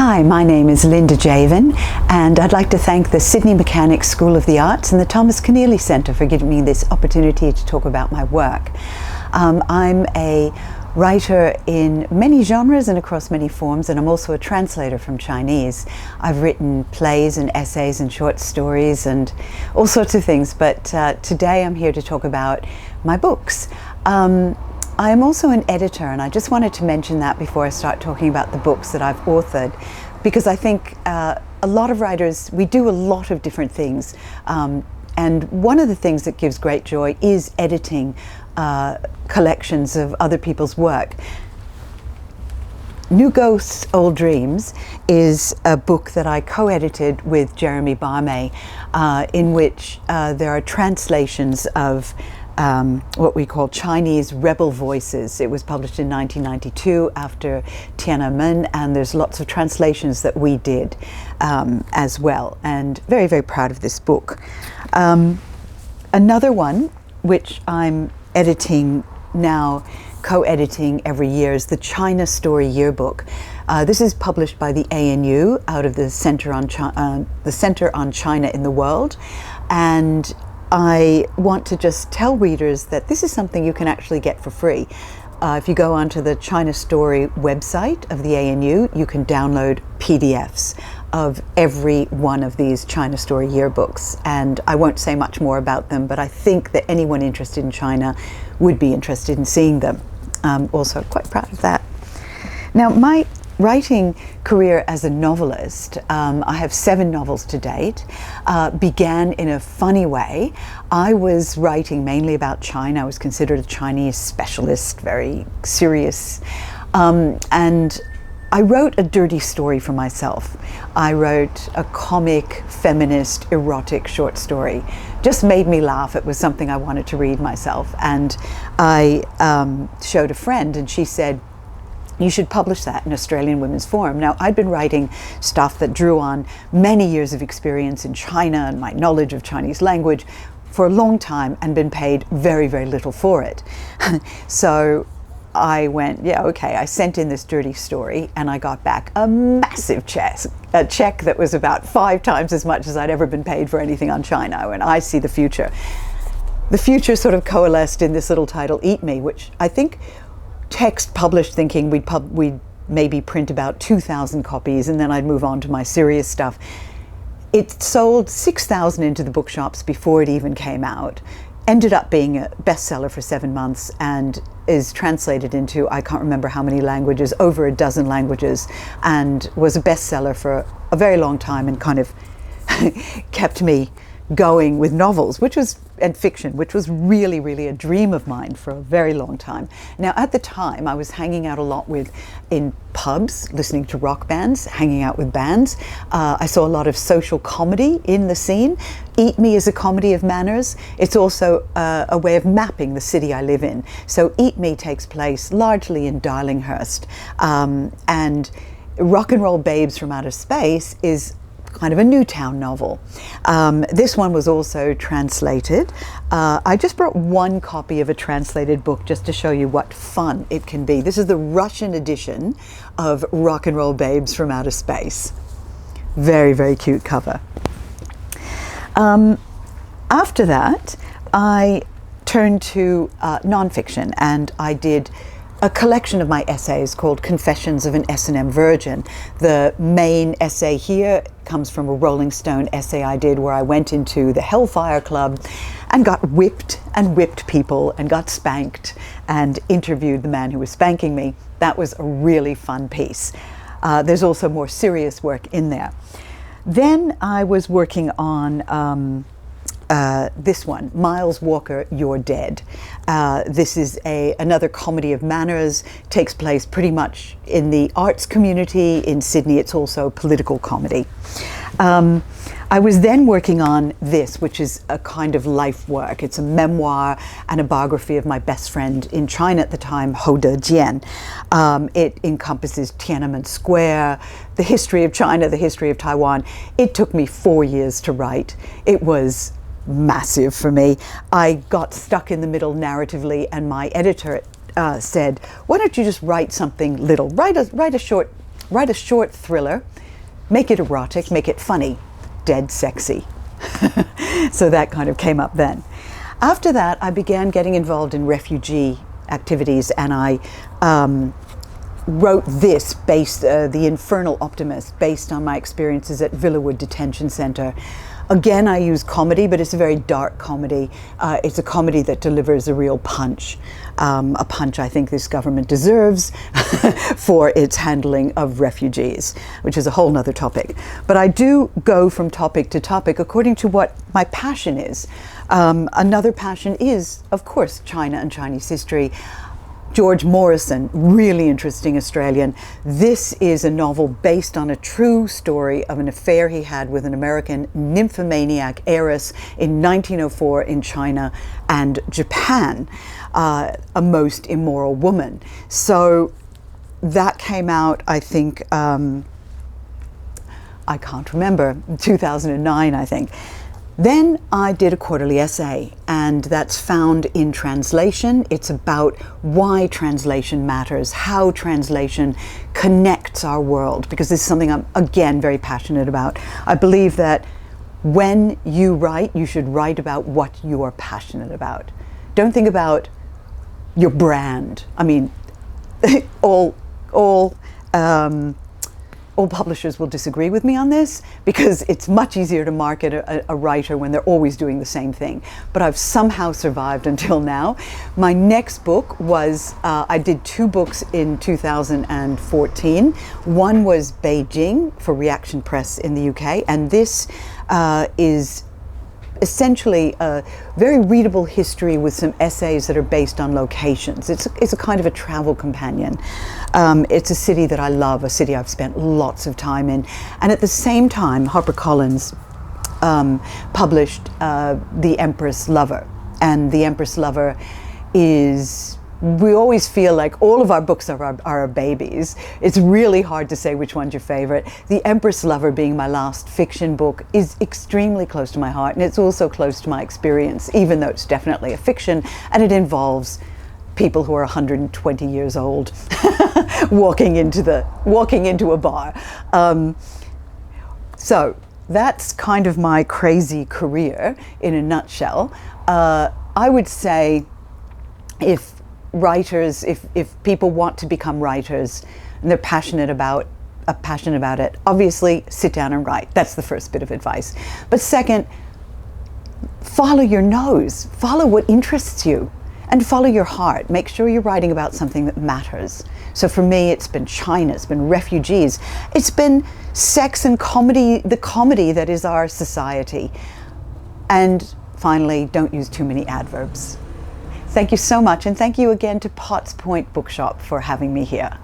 Hi, my name is Linda Jaivin, and I'd like to thank the Sydney Mechanics School of the Arts and the Thomas Keneally Centre for giving me this opportunity to talk about my work. I'm a writer in many genres and across many forms, and I'm also a translator from Chinese. I've written plays and essays and short stories and all sorts of things, but today I'm here to talk about my books. I am also an editor, and I just wanted to mention that before I start talking about the books that I've authored, because I think a lot of writers, we do a lot of different things, and one of the things that gives great joy is editing collections of other people's work. New Ghosts, Old Dreams is a book that I co-edited with Jeremy Barmay, in which there are translations of what we call Chinese rebel voices. It was published in 1992 after Tiananmen, and there's lots of translations that we did as well, and very, very proud of this book. Another one, which I'm editing now, co-editing every year, is the China Story Yearbook. This is published by the ANU out of the Center on China in the World, and I want to just tell readers that this is something you can actually get for free. If you go onto the China Story website of the ANU, you can download PDFs of every one of these China Story yearbooks. And I won't say much more about them, but I think that anyone interested in China would be interested in seeing them. I'm also quite proud of that. Now, my writing career as a novelist, I have 7 novels to date, began in a funny way. I was writing mainly about China. I was considered a Chinese specialist, very serious. And I wrote a dirty story for myself. I wrote a comic, feminist, erotic short story. Just made me laugh. It was something I wanted to read myself. And I showed a friend, and she said, "You should publish that in Australian Women's Forum." Now, I'd been writing stuff that drew on many years of experience in China and my knowledge of Chinese language for a long time, and been paid very, very little for it. So I went, yeah, okay. I sent in this dirty story, and I got back a massive check, a check that was about 5 times as much as I'd ever been paid for anything on China. And I see the future. The future sort of coalesced in this little title, Eat Me, which I think text published thinking we'd maybe print about 2,000 copies, and then I'd move on to my serious stuff. It sold 6,000 into the bookshops before it even came out, ended up being a bestseller for 7 months, and is translated into, I can't remember how many languages, over a dozen languages, and was a bestseller for a very long time, and kind of kept me going with novels, and fiction, which was really, really a dream of mine for a very long time. Now, at the time, I was hanging out a lot in pubs, listening to rock bands, hanging out with bands. I saw a lot of social comedy in the scene. Eat Me is a comedy of manners. It's also a way of mapping the city I live in. So Eat Me takes place largely in Darlinghurst. And Rock and Roll Babes from Outer Space is kind of a Newtown novel. This one was also translated. I just brought one copy of a translated book just to show you what fun it can be. This is the Russian edition of Rock and Roll Babes from Outer Space. Very, very cute cover. After that, I turned to nonfiction, and I did a collection of my essays called Confessions of an S&M Virgin. The main essay here comes from a Rolling Stone essay I did where I went into the Hellfire Club and got whipped and whipped people and got spanked and interviewed the man who was spanking me. That was a really fun piece. There's also more serious work in there. Then I was working on this one, Miles Walker, You're Dead. This is another comedy of manners, takes place pretty much in the arts community in Sydney. It's also political comedy. I was then working on this, which is a kind of life work. It's a memoir and a biography of my best friend in China at the time, Ho De-jian. It encompasses Tiananmen Square, the history of China, the history of Taiwan. It took me 4 years to write. It was massive for me. I got stuck in the middle narratively, and my editor said, "Why don't you just write something little? Write a short write a short thriller, make it erotic, make it funny, dead sexy. So that kind of came up then. After that, I began getting involved in refugee activities, and I wrote this based, The Infernal Optimist, based on my experiences at Villawood Detention Center. Again, I use comedy, but it's a very dark comedy. It's a comedy that delivers a real punch. A punch I think this government deserves for its handling of refugees, which is a whole nother topic. But I do go from topic to topic according to what my passion is. Another passion is, of course, China and Chinese history. George Morrison, really interesting Australian. This is a novel based on a true story of an affair he had with an American nymphomaniac heiress in 1904 in China and Japan, a most immoral woman. So that came out, I think, I can't remember, 2009, I think. Then I did a quarterly essay, and that's found in translation. It's about why translation matters, how translation connects our world, because this is something I'm, again, very passionate about. I believe that when you write, you should write about what you are passionate about. Don't think about your brand. I mean, all publishers will disagree with me on this, because it's much easier to market a writer when they're always doing the same thing. But I've somehow survived until now. My next book was, I did 2 books in 2014. One was Beijing for Reaction Press in the UK, and this is essentially a very readable history with some essays that are based on locations. It's a kind of a travel companion. It's a city that I love, a city I've spent lots of time in. And at the same time, HarperCollins published The Empress Lover. And The Empress Lover is, we always feel like all of our books are our babies. It's really hard to say which one's your favorite. The Empress Lover, being my last fiction book, is extremely close to my heart, and it's also close to my experience, even though it's definitely a fiction, and it involves people who are 120 years old walking into a bar. So that's kind of my crazy career in a nutshell. I would say if people want to become writers and they're passionate about it, obviously sit down and write. That's the first bit of advice. But second, follow your nose, follow what interests you, and follow your heart. Make sure you're writing about something that matters. So for me, it's been China, it's been refugees, it's been sex and comedy, the comedy that is our society. And finally, don't use too many adverbs. Thank you so much, and thank you again to Potts Point Bookshop for having me here.